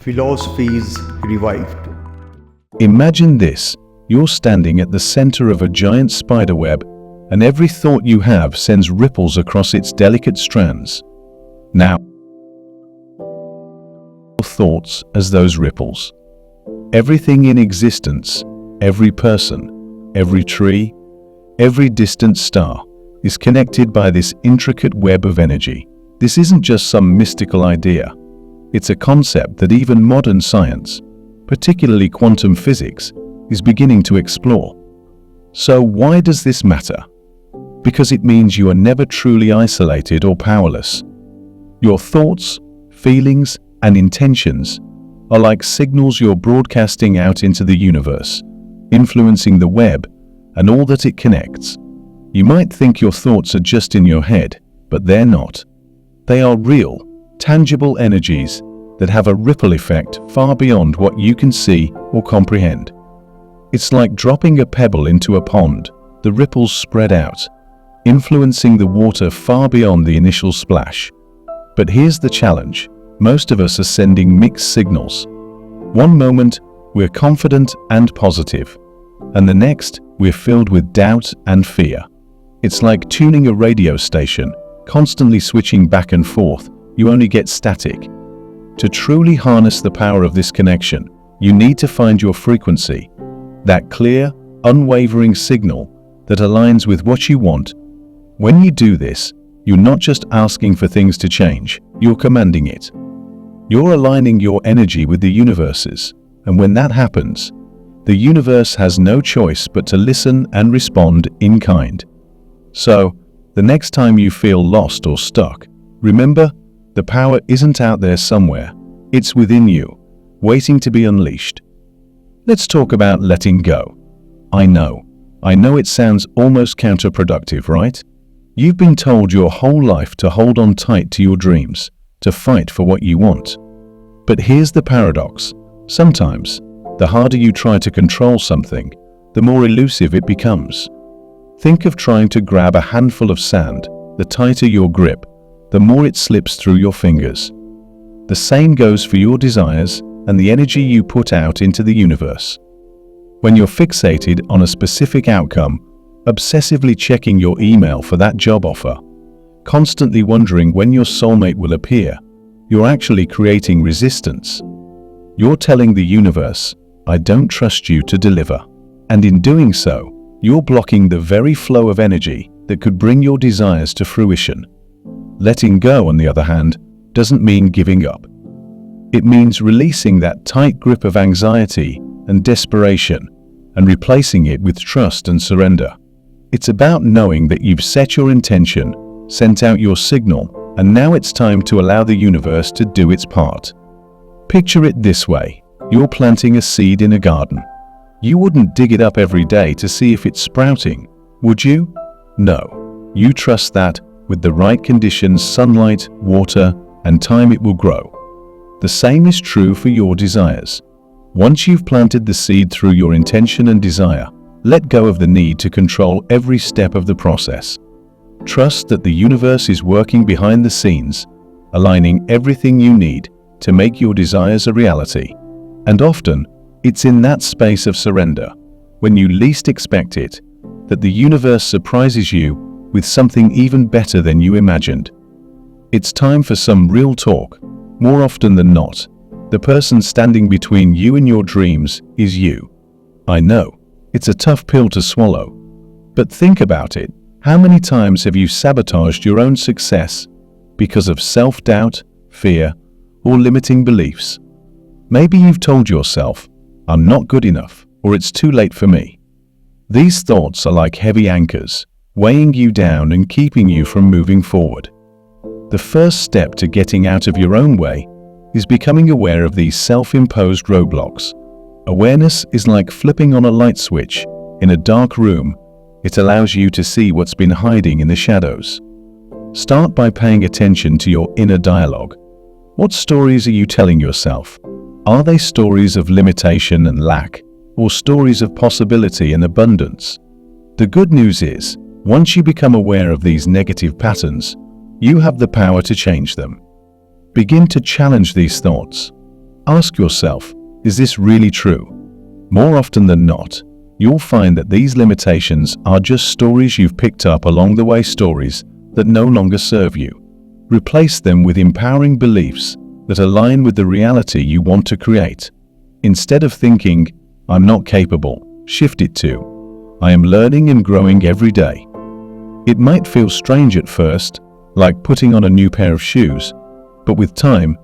Philosophies revived. Imagine this. You're standing at the center of a giant spiderweb, and every thought you have sends ripples across its delicate strands. Now, thoughts as those ripples. Everything in existence, every person, every tree, every distant star, is connected by this intricate web of energy. This isn't just some mystical idea. It's a concept that even modern science, particularly quantum physics, is beginning to explore. So why does this matter? Because it means you are never truly isolated or powerless. Your thoughts, feelings, and intentions are like signals you're broadcasting out into the universe, influencing the web and all that it connects. You might think your thoughts are just in your head, but they're not. They are real, tangible energies that have a ripple effect far beyond what you can see or comprehend. It's like dropping a pebble into a pond. The ripples spread out, influencing the water far beyond the initial splash. But here's the challenge. Most of us are sending mixed signals. One moment, we're confident and positive, and the next, we're filled with doubt and fear. It's like tuning a radio station, constantly switching back and forth. You only get static. To truly harness the power of this connection, you need to find your frequency, that clear, unwavering signal that aligns with what you want. When you do this, you're not just asking for things to change, you're commanding it. You're aligning your energy with the universe's, and when that happens, the universe has no choice but to listen and respond in kind. So, the next time you feel lost or stuck, remember, the power isn't out there somewhere. It's within you, waiting to be unleashed. Let's talk about letting go. I know it sounds almost counterproductive, right? You've been told your whole life to hold on tight to your dreams, to fight for what you want. But here's the paradox. Sometimes, the harder you try to control something, the more elusive it becomes. Think of trying to grab a handful of sand. The tighter your grip, the more it slips through your fingers. The same goes for your desires and the energy you put out into the universe. When you're fixated on a specific outcome, obsessively checking your email for that job offer, constantly wondering when your soulmate will appear, you're actually creating resistance. You're telling the universe, I don't trust you to deliver. And in doing so, you're blocking the very flow of energy that could bring your desires to fruition. Letting go, on the other hand, doesn't mean giving up. It means releasing that tight grip of anxiety and desperation and replacing it with trust and surrender. It's about knowing that you've set your intention, sent out your signal, and now it's time to allow the universe to do its part. Picture it this way. You're planting a seed in a garden. You wouldn't dig it up every day to see if it's sprouting, would you? No. You trust that, with the right conditions, sunlight, water, and time, it will grow. The same is true for your desires. Once you've planted the seed through your intention and desire, let go of the need to control every step of the process. Trust that the universe is working behind the scenes, aligning everything you need to make your desires a reality. And often, it's in that space of surrender, when you least expect it, that the universe surprises you with something even better than you imagined. It's time for some real talk. More often than not, the person standing between you and your dreams is you. I know, it's a tough pill to swallow, but think about it. How many times have you sabotaged your own success because of self-doubt, fear, or limiting beliefs? Maybe you've told yourself, I'm not good enough, or it's too late for me. These thoughts are like heavy anchors, weighing you down and keeping you from moving forward. The first step to getting out of your own way is becoming aware of these self-imposed roadblocks. Awareness is like flipping on a light switch in a dark room. It allows you to see what's been hiding in the shadows. Start by paying attention to your inner dialogue. What stories are you telling yourself? Are they stories of limitation and lack, or stories of possibility and abundance? The good news is, once you become aware of these negative patterns, you have the power to change them. Begin to challenge these thoughts. Ask yourself, is this really true? More often than not, you'll find that these limitations are just stories you've picked up along the way, stories that no longer serve you. Replace them with empowering beliefs that align with the reality you want to create. Instead of thinking, "I'm not capable," shift it to, "I am learning and growing every day." It might feel strange at first, like putting on a new pair of shoes, but with time,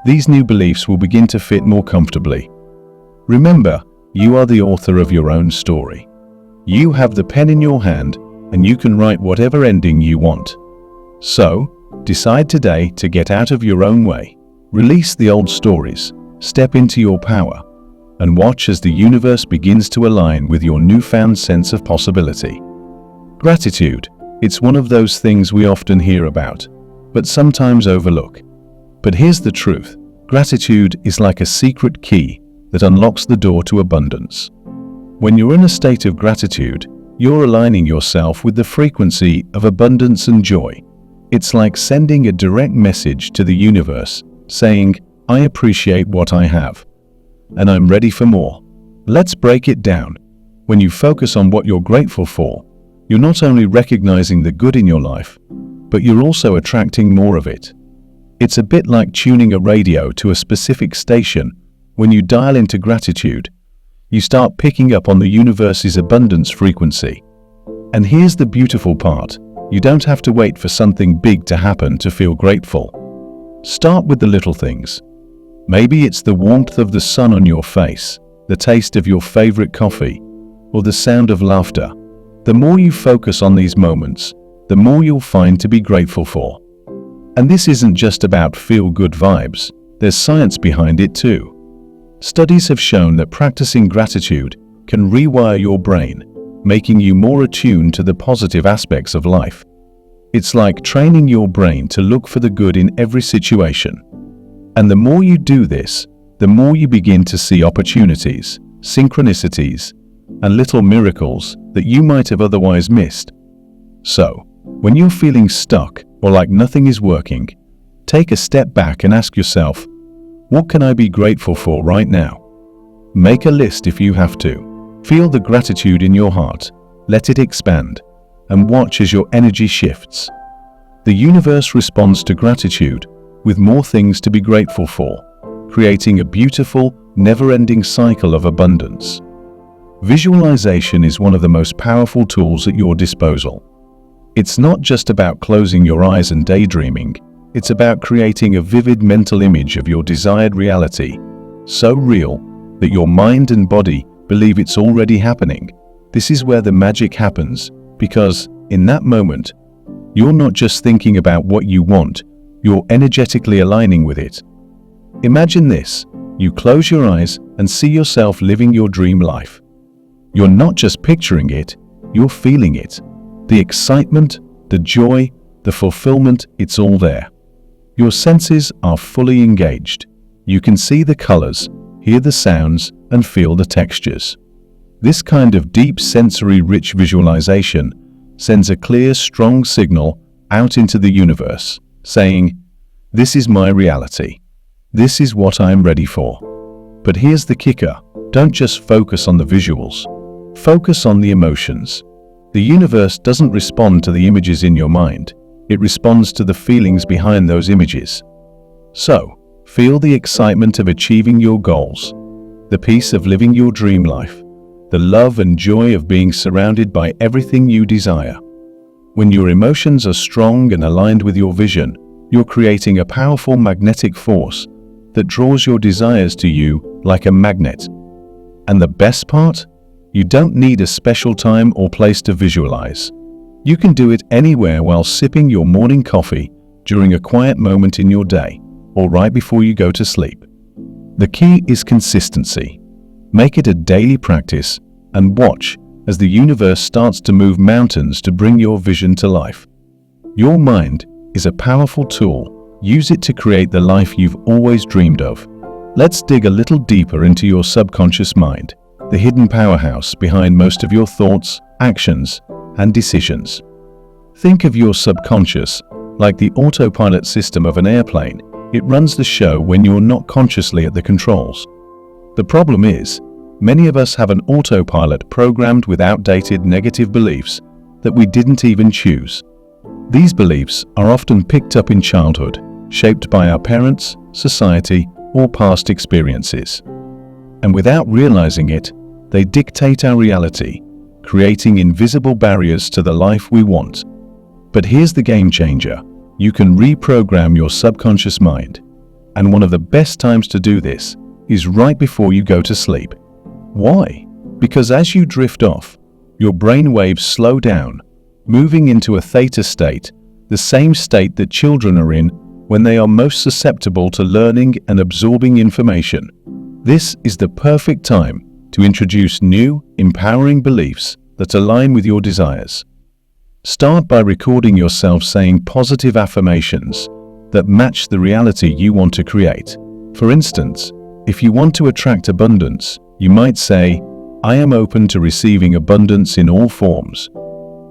these new beliefs will begin to fit more comfortably. Remember, you are the author of your own story. You have the pen in your hand, and you can write whatever ending you want. So, decide today to get out of your own way. Release the old stories, step into your power, and watch as the universe begins to align with your newfound sense of possibility. Gratitude. It's one of those things we often hear about, but sometimes overlook. But here's the truth. Gratitude is like a secret key that unlocks the door to abundance. When you're in a state of gratitude, you're aligning yourself with the frequency of abundance and joy. It's like sending a direct message to the universe, saying, "I appreciate what I have, and I'm ready for more." Let's break it down. When you focus on what you're grateful for, you're not only recognizing the good in your life, but you're also attracting more of it. It's a bit like tuning a radio to a specific station. When you dial into gratitude, you start picking up on the universe's abundance frequency. And here's the beautiful part. You don't have to wait for something big to happen to feel grateful. Start with the little things. Maybe it's the warmth of the sun on your face, the taste of your favorite coffee, or the sound of laughter. The more you focus on these moments, the more you'll find to be grateful for. And this isn't just about feel-good vibes. There's science behind it too. Studies have shown that practicing gratitude can rewire your brain, making you more attuned to the positive aspects of life. It's like training your brain to look for the good in every situation. And the more you do this, the more you begin to see opportunities, synchronicities, and little miracles that you might have otherwise missed. So, when you're feeling stuck or like nothing is working, take a step back and ask yourself, what can I be grateful for right now? Make a list if you have to. Feel the gratitude in your heart, let it expand, and watch as your energy shifts. The universe responds to gratitude with more things to be grateful for, creating a beautiful, never-ending cycle of abundance. Visualization is one of the most powerful tools at your disposal. It's not just about closing your eyes and daydreaming. It's about creating a vivid mental image of your desired reality, so real that your mind and body believe it's already happening. This is where the magic happens, because in that moment, you're not just thinking about what you want, you're energetically aligning with it. Imagine this: you close your eyes and see yourself living your dream life. You're not just picturing it, you're feeling it. The excitement, the joy, the fulfillment, it's all there. Your senses are fully engaged. You can see the colors, hear the sounds, and feel the textures. This kind of deep sensory-rich visualization sends a clear, strong signal out into the universe, saying, "This is my reality. This is what I'm ready for." But here's the kicker. Don't just focus on the visuals. Focus on the emotions. The universe doesn't respond to the images in your mind. It responds to the feelings behind those images. So, feel the excitement of achieving your goals, the peace of living your dream life, the love and joy of being surrounded by everything you desire. When your emotions are strong and aligned with your vision, you're creating a powerful magnetic force that draws your desires to you like a magnet. And the best part? You don't need a special time or place to visualize. You can do it anywhere while sipping your morning coffee, during a quiet moment in your day, or right before you go to sleep. The key is consistency. Make it a daily practice and watch as the universe starts to move mountains to bring your vision to life. Your mind is a powerful tool. Use it to create the life you've always dreamed of. Let's dig a little deeper into your subconscious mind, the hidden powerhouse behind most of your thoughts, actions, and decisions. Think of your subconscious like the autopilot system of an airplane. It runs the show when you're not consciously at the controls. The problem is, many of us have an autopilot programmed with outdated negative beliefs that we didn't even choose. These beliefs are often picked up in childhood, shaped by our parents, society, or past experiences. And without realizing it, they dictate our reality, creating invisible barriers to the life we want. But here's the game changer. You can reprogram your subconscious mind. And one of the best times to do this is right before you go to sleep. Why? Because as you drift off, your brain waves slow down, moving into a theta state, the same state that children are in when they are most susceptible to learning and absorbing information. This is the perfect time to introduce new, empowering beliefs that align with your desires. Start by recording yourself saying positive affirmations that match the reality you want to create. For instance, if you want to attract abundance, you might say, "I am open to receiving abundance in all forms,"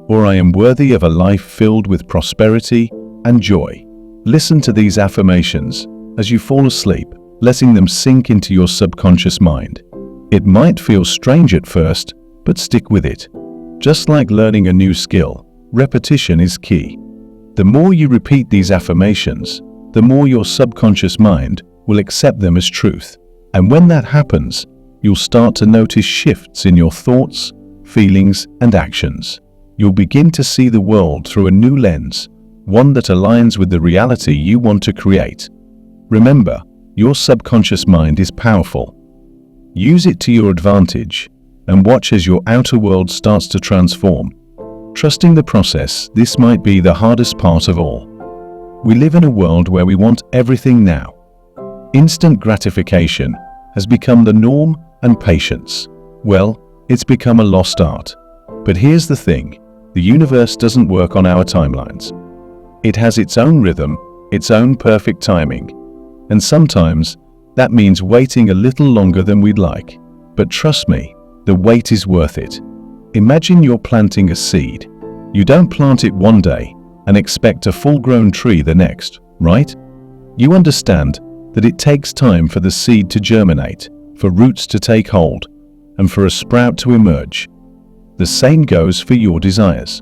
or "I am worthy of a life filled with prosperity and joy." Listen to these affirmations as you fall asleep, letting them sink into your subconscious mind. It might feel strange at first, but stick with it. Just like learning a new skill, repetition is key. The more you repeat these affirmations, the more your subconscious mind will accept them as truth. And when that happens, you'll start to notice shifts in your thoughts, feelings, and actions. You'll begin to see the world through a new lens, one that aligns with the reality you want to create. Remember, your subconscious mind is powerful. Use it to your advantage and watch as your outer world starts to transform. Trusting the process, this might be the hardest part of all. We live in a world where we want everything now. Instant gratification has become the norm, and patience, well, it's become a lost art. But here's the thing, the universe doesn't work on our timelines. It has its own rhythm, its own perfect timing. And sometimes, that means waiting a little longer than we'd like. But trust me, the wait is worth it. Imagine you're planting a seed. You don't plant it one day and expect a full-grown tree the next, right? You understand that it takes time for the seed to germinate, for roots to take hold, and for a sprout to emerge. The same goes for your desires.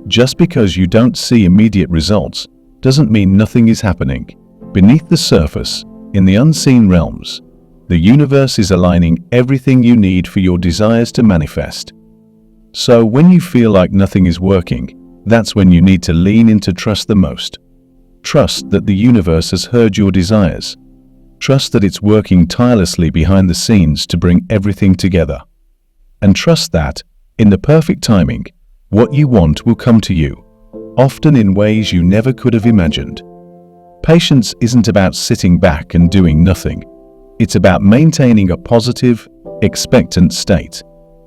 Just because you don't see immediate results doesn't mean nothing is happening. Beneath the surface, in the unseen realms, the universe is aligning everything you need for your desires to manifest. So when you feel like nothing is working, that's when you need to lean into trust the most. Trust that the universe has heard your desires. Trust that it's working tirelessly behind the scenes to bring everything together. And trust that, in the perfect timing, what you want will come to you, often in ways you never could have imagined. Patience isn't about sitting back and doing nothing. It's about maintaining a positive, expectant state,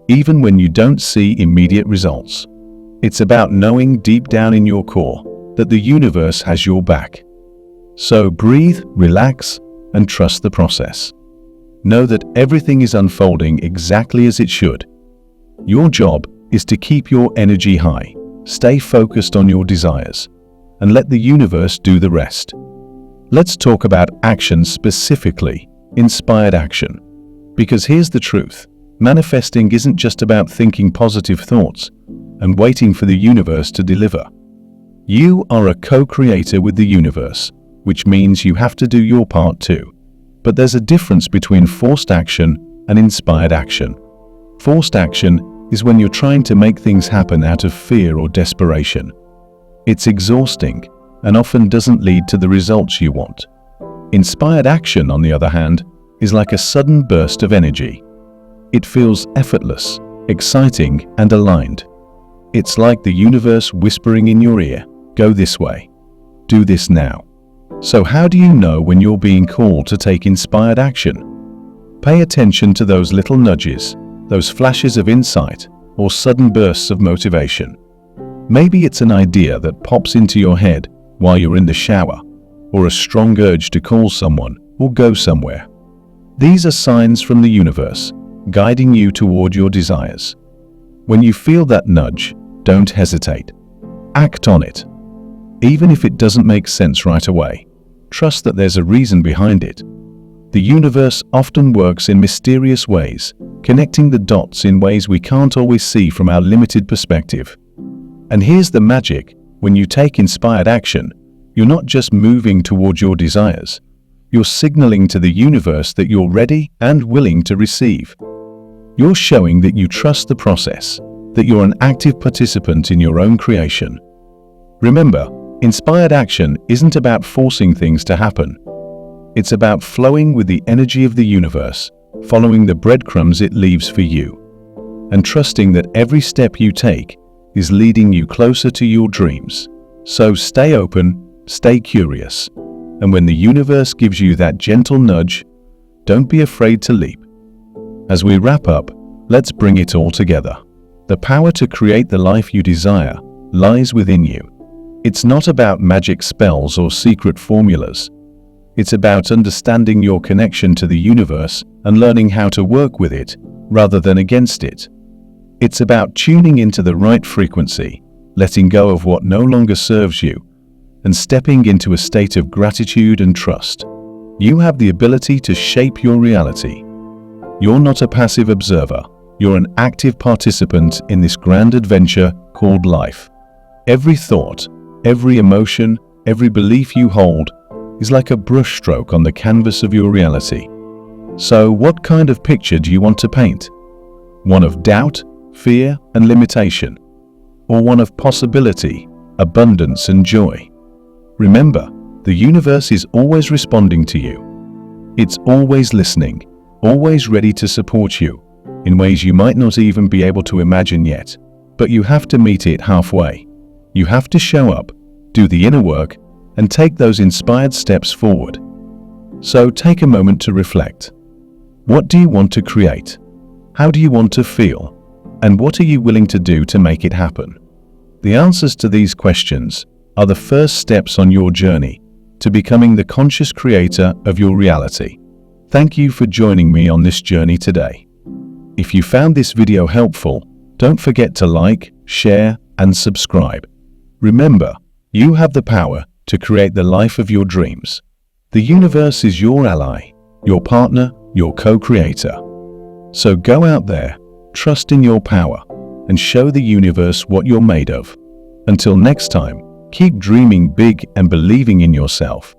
even when you don't see immediate results. It's about knowing deep down in your core that the universe has your back. So breathe, relax, and trust the process. Know that everything is unfolding exactly as it should. Your job is to keep your energy high, stay focused on your desires, and let the universe do the rest. Let's talk about action specifically, inspired action. Because here's the truth, manifesting isn't just about thinking positive thoughts and waiting for the universe to deliver. You are a co-creator with the universe, which means you have to do your part too. But there's a difference between forced action and inspired action. Forced action is when you're trying to make things happen out of fear or desperation. It's exhausting and often doesn't lead to the results you want. Inspired action, on the other hand, is like a sudden burst of energy. It feels effortless, exciting, and aligned. It's like the universe whispering in your ear, "Go this way. Do this now." So how do you know when you're being called to take inspired action? Pay attention to those little nudges, those flashes of insight, or sudden bursts of motivation. Maybe it's an idea that pops into your head while you're in the shower, or a strong urge to call someone or go somewhere. These are signs from the universe, guiding you toward your desires. When you feel that nudge, don't hesitate. Act on it. Even if it doesn't make sense right away, trust that there's a reason behind it. The universe often works in mysterious ways, connecting the dots in ways we can't always see from our limited perspective. And here's the magic: when you take inspired action, you're not just moving towards your desires, you're signaling to the universe that you're ready and willing to receive. You're showing that you trust the process, that you're an active participant in your own creation. Remember, inspired action isn't about forcing things to happen. It's about flowing with the energy of the universe, following the breadcrumbs it leaves for you, and trusting that every step you take is leading you closer to your dreams. So stay open, stay curious, and when the universe gives you that gentle nudge, don't be afraid to leap. As we wrap up, let's bring it all together. The power to create the life you desire lies within you. It's not about magic spells or secret formulas. It's about understanding your connection to the universe and learning how to work with it rather than against it. It's about tuning into the right frequency, letting go of what no longer serves you, and stepping into a state of gratitude and trust. You have the ability to shape your reality. You're not a passive observer. You're an active participant in this grand adventure called life. Every thought, every emotion, every belief you hold is like a brushstroke on the canvas of your reality. So, what kind of picture do you want to paint? One of doubt, fear, and limitation? Or one of possibility, abundance, and joy? Remember, the universe is always responding to you. It's always listening, always ready to support you, in ways you might not even be able to imagine yet. But you have to meet it halfway. You have to show up, do the inner work, and take those inspired steps forward. So take a moment to reflect. What do you want to create? How do you want to feel? And what are you willing to do to make it happen? The answers to these questions are the first steps on your journey to becoming the conscious creator of your reality. Thank you for joining me on this journey today. If you found this video helpful, don't forget to like, share, and subscribe. Remember, you have the power to create the life of your dreams. The universe is your ally, your partner, your co-creator. So go out there, trust in your power, and show the universe what you're made of. Until next time, keep dreaming big and believing in yourself.